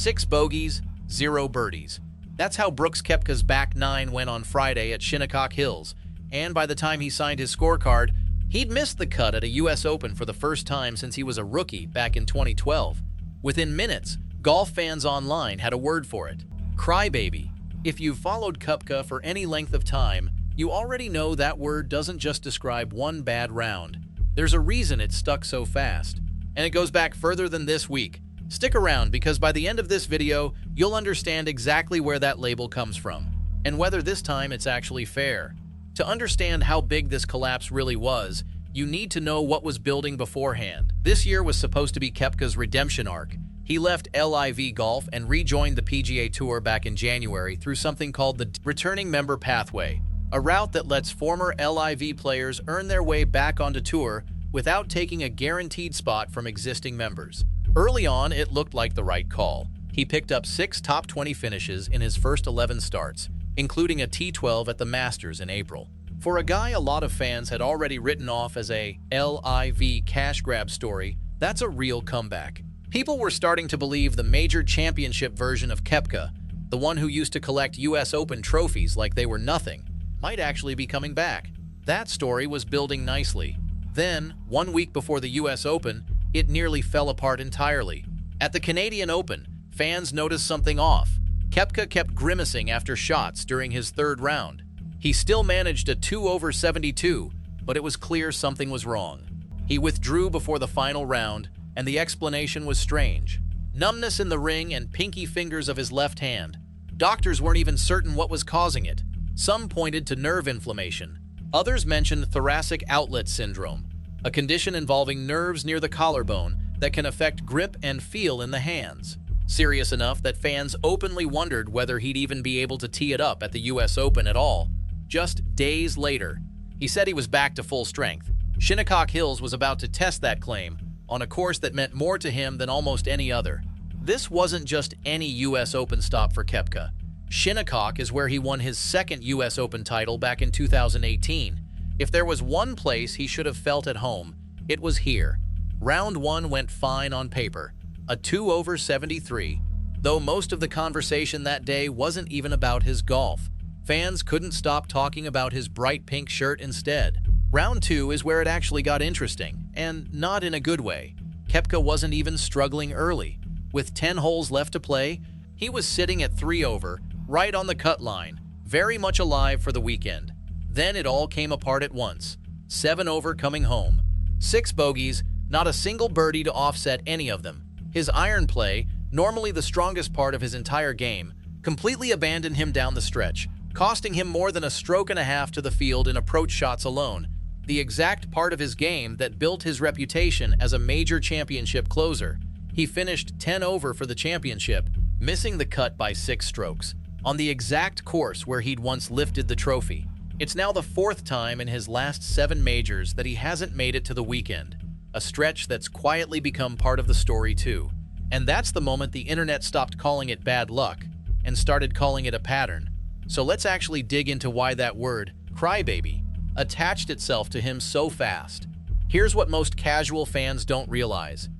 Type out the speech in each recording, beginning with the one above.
6 bogeys, 0 birdies. That's how Brooks Koepka's back nine went on Friday at Shinnecock Hills, and by the time he signed his scorecard, he'd missed the cut at a U.S. Open for the first time since he was a rookie back in 2012. Within minutes, golf fans online had a word for it: Crybaby. If you've followed Koepka for any length of time, you already know that word doesn't just describe one bad round. There's a reason it stuck so fast, and it goes back further than this week. Stick around, because by the end of this video, you'll understand exactly where that label comes from, and whether this time it's actually fair. To understand how big this collapse really was, you need to know what was building beforehand. This year was supposed to be Koepka's redemption arc. He left LIV Golf and rejoined the PGA Tour back in January through something called the Returning Member Pathway, a route that lets former LIV players earn their way back onto tour without taking a guaranteed spot from existing members. Early on, it looked like the right call. He picked up 6 top 20 finishes in his first 11 starts, including a T12 at the Masters in April. For a guy a lot of fans had already written off as a LIV cash grab story, that's a real comeback. People were starting to believe the major championship version of Koepka, the one who used to collect US Open trophies like they were nothing, might actually be coming back. That story was building nicely. Then, 1 week before the US Open, it nearly fell apart entirely. At the Canadian Open, fans noticed something off. Koepka kept grimacing after shots during his third round. He still managed a 2/72, but it was clear something was wrong. He withdrew before the final round, and the explanation was strange: numbness in the ring and pinky fingers of his left hand. Doctors weren't even certain what was causing it. Some pointed to nerve inflammation. Others mentioned thoracic outlet syndrome, a condition involving nerves near the collarbone that can affect grip and feel in the hands. Serious enough that fans openly wondered whether he'd even be able to tee it up at the US Open at all. Just days later, he said he was back to full strength. Shinnecock Hills was about to test that claim on a course that meant more to him than almost any other. This wasn't just any US Open stop for Koepka. Shinnecock is where he won his second US Open title back in 2018. If there was one place he should have felt at home, it was here. Round 1 went fine on paper, a 2/73, though most of the conversation that day wasn't even about his golf. Fans couldn't stop talking about his bright pink shirt instead. Round 2 is where it actually got interesting, and not in a good way. Koepka wasn't even struggling early. With 10 holes left to play, he was sitting at 3 over, right on the cut line, very much alive for the weekend. Then it all came apart at once. 7 over coming home. 6 bogeys, not a single birdie to offset any of them. His iron play, normally the strongest part of his entire game, completely abandoned him down the stretch, costing him more than a stroke and a half to the field in approach shots alone, the exact part of his game that built his reputation as a major championship closer. He finished 10 over for the championship, missing the cut by 6 strokes, on the exact course where he'd once lifted the trophy. It's now the 4th time in his last 7 majors that he hasn't made it to the weekend, a stretch that's quietly become part of the story too. And that's the moment the internet stopped calling it bad luck and started calling it a pattern. So let's actually dig into why that word, crybaby, attached itself to him so fast. Here's what most casual fans don't realize.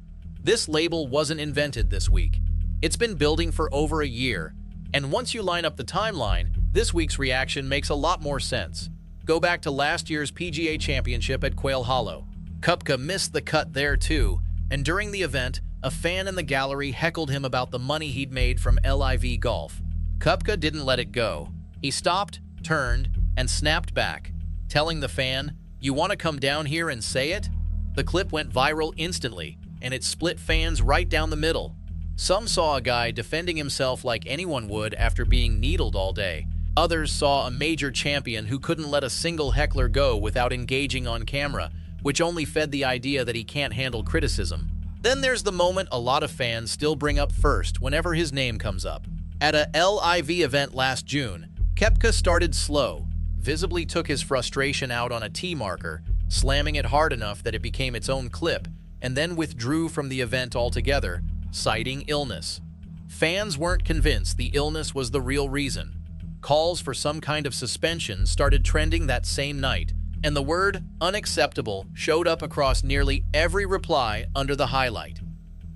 This label wasn't invented this week. It's been building for over a year, and once you line up the timeline, this week's reaction makes a lot more sense. Go back to last year's PGA Championship at Quail Hollow. Koepka missed the cut there too, and during the event, a fan in the gallery heckled him about the money he'd made from LIV Golf. Koepka didn't let it go. He stopped, turned, and snapped back, telling the fan, "You want to come down here and say it?" The clip went viral instantly, and it split fans right down the middle. Some saw a guy defending himself like anyone would after being needled all day. Others saw a major champion who couldn't let a single heckler go without engaging on camera, which only fed the idea that he can't handle criticism. Then there's the moment a lot of fans still bring up first whenever his name comes up. At a LIV event last June, Koepka started slow, visibly took his frustration out on a tee marker, slamming it hard enough that it became its own clip, and then withdrew from the event altogether, citing illness. Fans weren't convinced the illness was the real reason. Calls for some kind of suspension started trending that same night, and the word unacceptable showed up across nearly every reply under the highlight.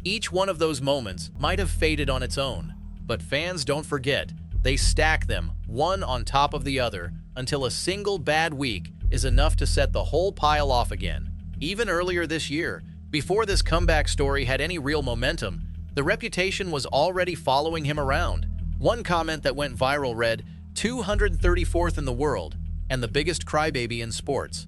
Each one of those moments might have faded on its own, but fans don't forget. They stack them, one on top of the other, until a single bad week is enough to set the whole pile off again. Even earlier this year, before this comeback story had any real momentum, the reputation was already following him around. One comment that went viral read, 234th in the world, and the biggest crybaby in sports.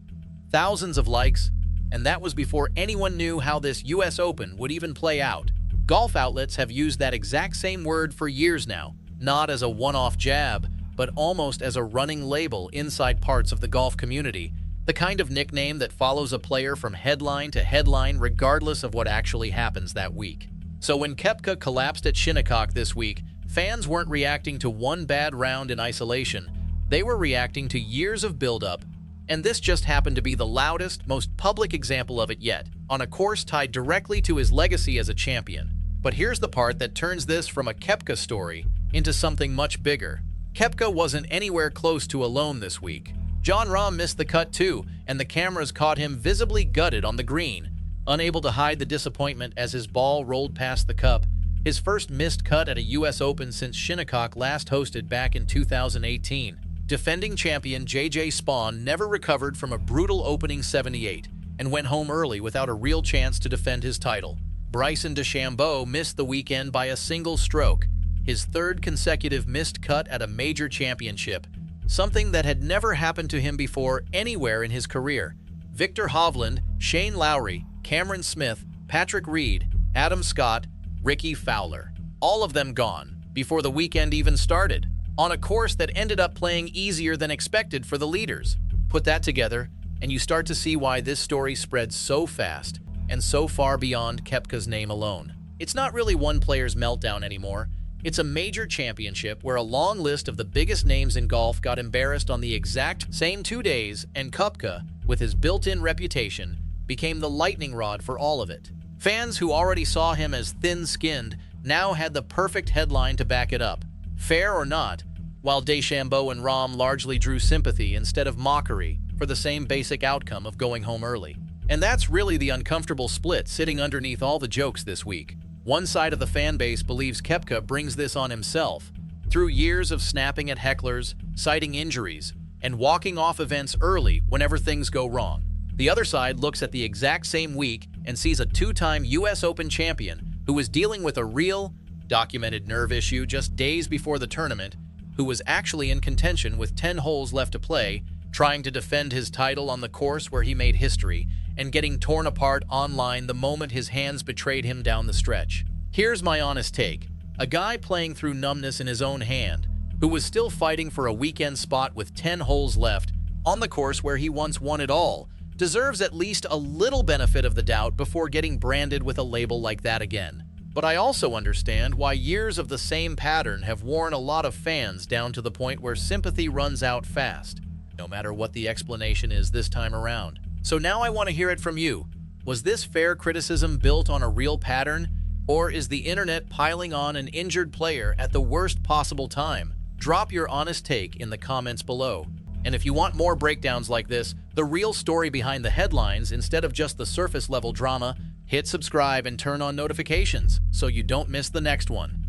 Thousands of likes, and that was before anyone knew how this US Open would even play out. Golf outlets have used that exact same word for years now, not as a one-off jab, but almost as a running label inside parts of the golf community, the kind of nickname that follows a player from headline to headline regardless of what actually happens that week. So when Koepka collapsed at Shinnecock this week, fans weren't reacting to one bad round in isolation. They were reacting to years of buildup, and this just happened to be the loudest, most public example of it yet, on a course tied directly to his legacy as a champion. But here's the part that turns this from a Koepka story into something much bigger. Koepka wasn't anywhere close to alone this week. Jon Rahm missed the cut too, and the cameras caught him visibly gutted on the green, unable to hide the disappointment as his ball rolled past the cup. His first missed cut at a US Open since Shinnecock last hosted back in 2018. Defending champion J.J. Spaun never recovered from a brutal opening 78 and went home early without a real chance to defend his title. Bryson DeChambeau missed the weekend by a single stroke, his third consecutive missed cut at a major championship, something that had never happened to him before anywhere in his career. Viktor Hovland, Shane Lowry, Cameron Smith, Patrick Reed, Adam Scott, Ricky Fowler, all of them gone before the weekend even started, on a course that ended up playing easier than expected for the leaders. Put that together, and you start to see why this story spread so fast and so far beyond Koepka's name alone. It's not really one player's meltdown anymore. It's a major championship where a long list of the biggest names in golf got embarrassed on the exact same 2 days, and Koepka, with his built-in reputation, became the lightning rod for all of it. Fans who already saw him as thin-skinned now had the perfect headline to back it up. Fair or not, while DeChambeau and Rahm largely drew sympathy instead of mockery for the same basic outcome of going home early. And that's really the uncomfortable split sitting underneath all the jokes this week. One side of the fan base believes Koepka brings this on himself through years of snapping at hecklers, citing injuries, and walking off events early whenever things go wrong. The other side looks at the exact same week and sees a two-time US Open champion who was dealing with a real, documented nerve issue just days before the tournament, who was actually in contention with 10 holes left to play, trying to defend his title on the course where he made history, and getting torn apart online the moment his hands betrayed him down the stretch. Here's my honest take. A guy playing through numbness in his own hand, who was still fighting for a weekend spot with 10 holes left, on the course where he once won it all, deserves at least a little benefit of the doubt before getting branded with a label like that again. But I also understand why years of the same pattern have worn a lot of fans down to the point where sympathy runs out fast, no matter what the explanation is this time around. So now I want to hear it from you. Was this fair criticism built on a real pattern, or is the internet piling on an injured player at the worst possible time? Drop your honest take in the comments below. And if you want more breakdowns like this, the real story behind the headlines instead of just the surface level drama, hit subscribe and turn on notifications so you don't miss the next one.